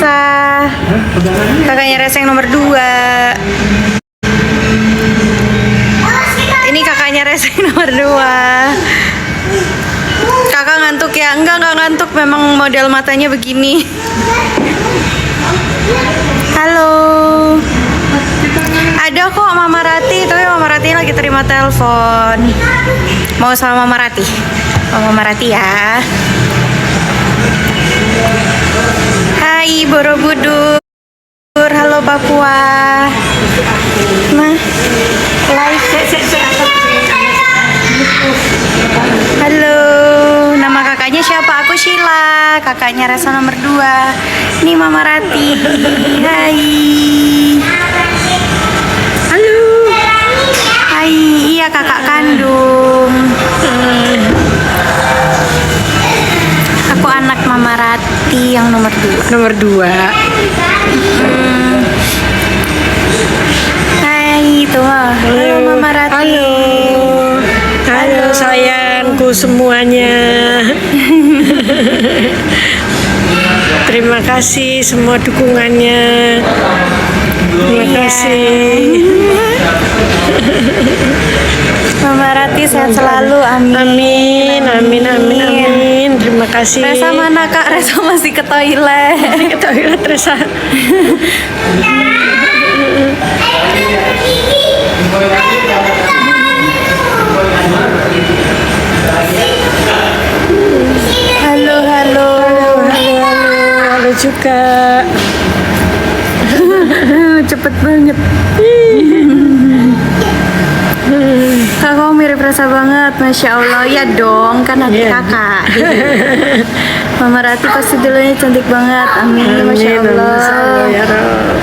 kakak. Kakaknya Resa yang nomor 2. Ini kakaknya Resa yang nomor 2. Kakak ngantuk ya? Enggak ngantuk, memang model matanya begini. Halo. Ada kok Mama Rati, tapi Mama Rati lagi terima telepon. Mau sama Mama Rati? Mama Rati ya. Hai Borobudur. Halo Papua. Nah, live. Halo, nama kakaknya siapa? Aku Sheila, kakaknya Resa nomor 2. Ini Mama Rati. Hai. Halo. Hai, iya kakak kandung. Aku anak Mama Rati yang nomor 2. Nomor 2. Hai, itu halo Mama Rati. Halo sayangku semuanya. Terima kasih semua dukungannya. Terima kasih. Mama Rati sehat selalu, amin. Amin. Terima kasih. Resa mana kak? Resa masih ke toilet. Ke toilet Resa. Halo juga. Cepet banget. Kakak mirip Resa banget, Masya Allah. Ya dong, kan adik kakak. Mama Rati pasti dulunya cantik banget, amin. Masya Allah. Ya Rob.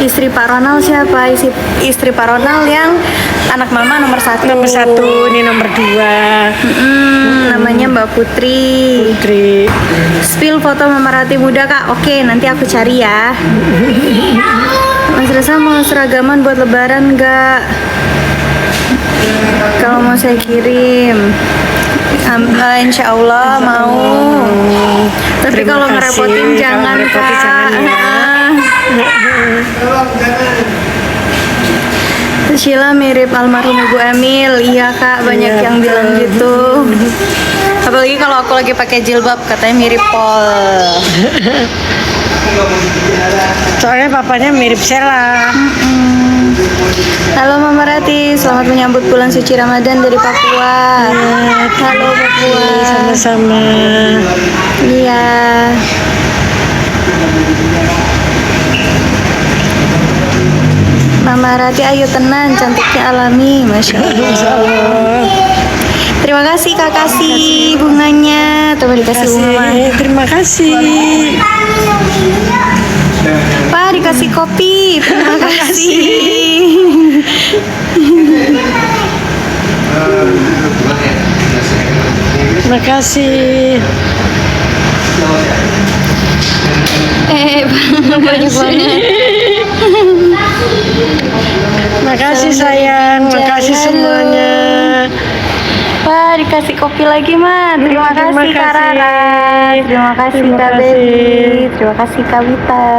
Istri Pak Ronald siapa? Istri Pak Ronald yang anak mama nomor 1. Nomor 1, ini nomor 2. Namanya Mbak Putri. Spill foto Mama Rati muda kak. Oke, nanti aku cari ya. Mas Resa mau seragaman buat lebaran nggak? Kalau mau saya kirim. Insya Allah mau. Tapi kalau ngerepotin jangan kak. Sheila mirip almarhum Ibu Emil. Iya kak, banyak yang bilang gitu. Apalagi kalau aku lagi pakai jilbab, katanya mirip Pol. Soalnya papanya mirip Sheila. Halo Mama Rati, selamat menyambut bulan suci Ramadan dari Papua. Halo Papua. Sama-sama. Iya. Mama Rati, ayo tenang, cantiknya alami, Masya Allah. Terima kasih kak, kasih bunganya. Coba dikasih bunga. Terima kasih. Pak, dikasih kopi. Terima kasih. Terima kasih. Banyak banget. Makasih sayang, makasih semuanya. Wah, dikasih kopi lagi, Man. Terima kasih Kak Rara. Terima kasih Kak Baby. Terima kasih Kak Wita.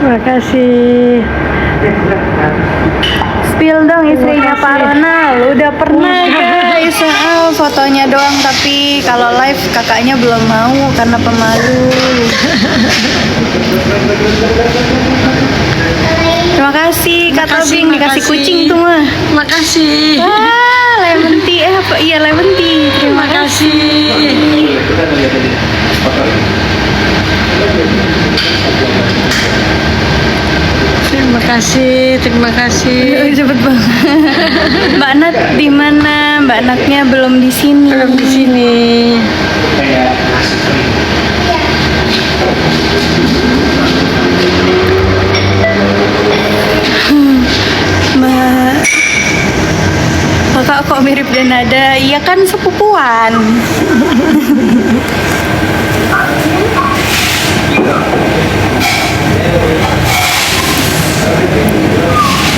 Terima kasih. Spill dong istrinya Pak Ronald. Udah pernah guys, fotonya doang, tapi kalau live kakaknya belum mau karena pemalu. Terima kasih Kak Tobing, dikasih kucing tuh mah. Makasih. Wah, lemon tea apa? Iya lemon tea. Terima kasih. Terima kasih. Cepet banget. Mbak Nat di mana? Mbak Natnya belum di sini. Belum di sini. Mbak, kakak kok mirip Denada? Iya kan sepupuan.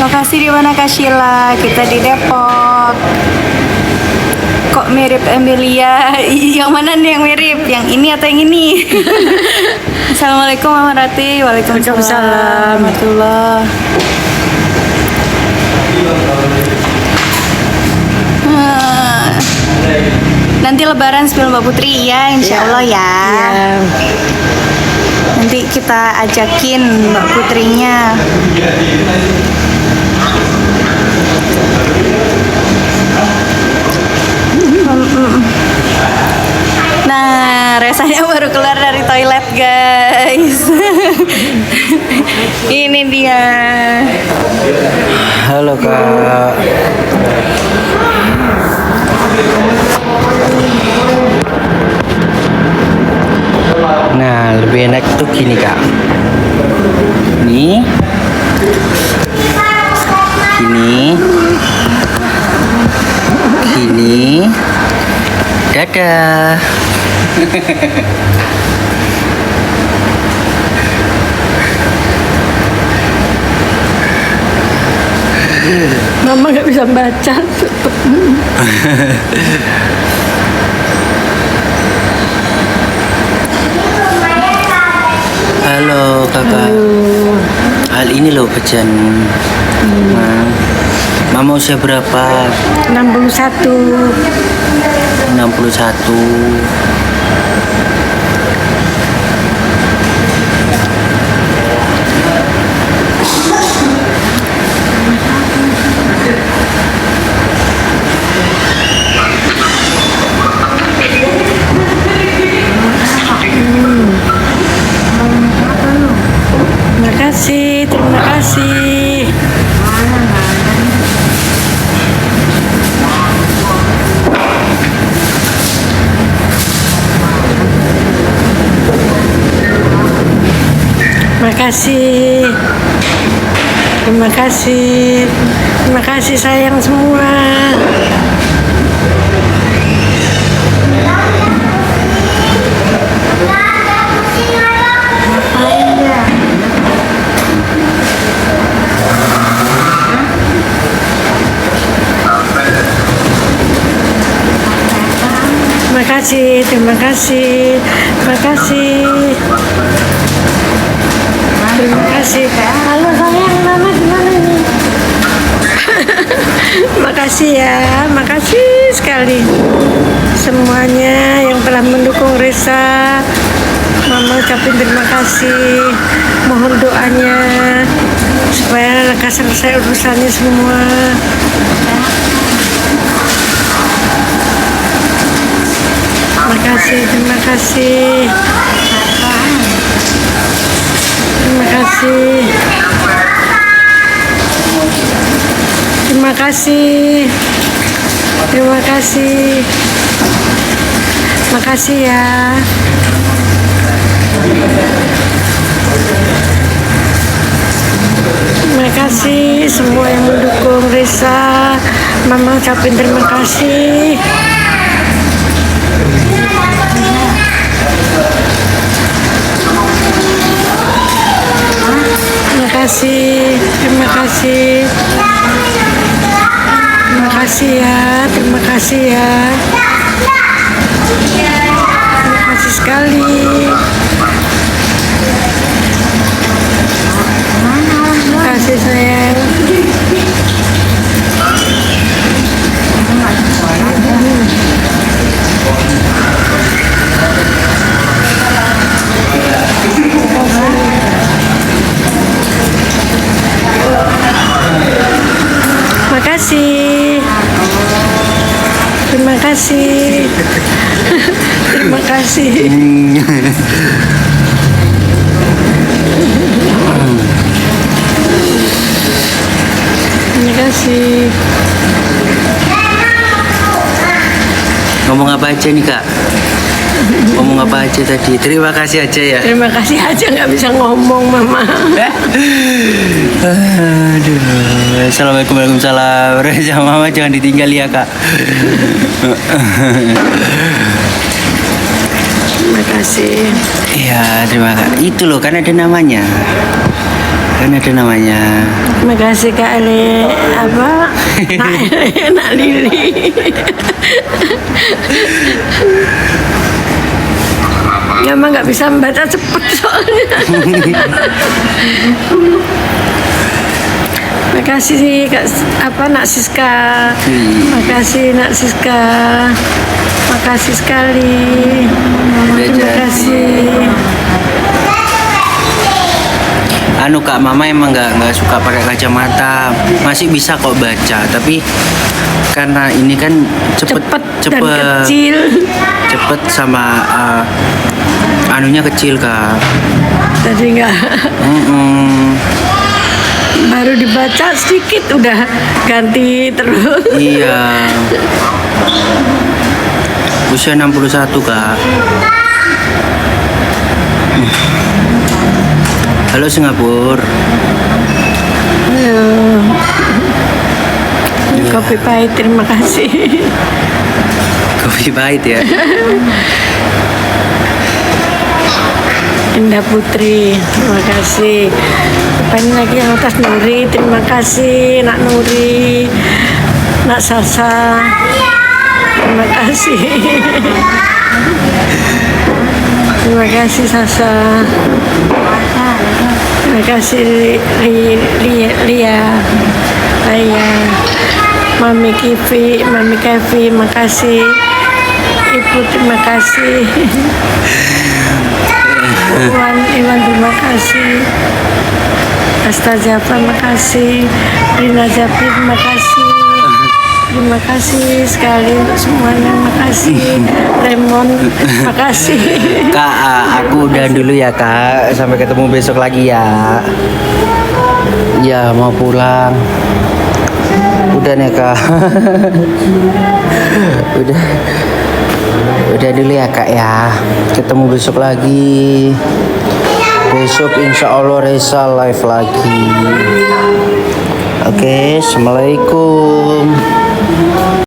Lokasi di mana Kak Sheila? Kita di Depok. Kok mirip Emilia? Yang mana nih yang mirip? yang ini atau yang ini? Assalamualaikum Mama Rati. Waalaikumsalam. Waalaikumsalam. Warahmatullah. Nanti lebaran sebelum Mbak Putri ya, insya Allah ya. Iya. Nanti kita ajakin Mbak Putrinya. Nah, Resanya baru keluar dari toilet guys. Ini dia. Halo Kak. Nah, lebih enak tuh gini Kak. Ini. Gini. Gini. Dadah. Mama nggak bisa baca. Halo Kakak. Hal ini loh pejan. Mama usia berapa? 61. 61. Terima kasih. Terima kasih. Terima kasih. Terima kasih sayang semua. Terima kasih. Terima kasih. Terima kasih. Halo sayang, Mama gimana nih? Makasih ya, makasih sekali semuanya yang telah mendukung Resa. Mama ucapin terima kasih. Mohon doanya supaya lekas selesai urusannya semua. Terima kasih. Terima kasih. Terima kasih. Terima kasih. Terima kasih ya. Terima kasih semua yang mendukung Resa. Mama ucapin terima kasih. Terima kasih. Terima kasih. Terima kasih ya. Terima kasih ya. Terima kasih sekali. Terima kasih sayang. Terima kasih. Terima kasih. Terima kasih. Terima kasih. Ngomong apa aja nih Kak? Ngomong apa aja tadi? Terima kasih aja ya. Terima kasih aja nggak bisa ngomong Mama. Aduh. Assalamualaikum warahmatullahi wabarakatuh. Mama jangan ditinggal ya Kak. Terima kasih. Iya terima kasih. Itu loh kan ada namanya. Kan ada namanya. Terima kasih Kak Ale. Apa? Nak Lili. Ya emang nggak bisa membaca cepet soalnya. Makasih Kak Nak Siska. Makasih Nak Siska. Makasih sekali. Terima kasih. Anu Kak, Mama emang nggak suka pakai kacamata, masih bisa kok baca, tapi karena ini kan cepet Dan kecil. cepet sama anunya kecil Kak. Tadi nggak. Baru dibaca sedikit udah ganti terus. Iya. Usia 61 Kak. Halo Singapura. Kopi pahit, terima kasih. Kopi pahit ya. Indah Putri, terima kasih. Ini lagi yang atas Nuri, terima kasih Nak Nuri, Nak Sasa, terima kasih. Terima kasih Sasa. Terima kasih Lia, Mami Kevi, makasih. Ibu terima kasih. Iwan terima kasih. Asta Jafar makasih. Rina Jafri terima kasih. Terima kasih sekali untuk semuanya, makasih. Raymond, makasih. Kak, aku udah dulu ya Kak. Sampai ketemu besok lagi ya. Ya mau pulang. Udah nih Kak. Udah dulu ya Kak ya. Ketemu besok lagi. Besok insya Allah Reza live lagi. Oke, assalamualaikum.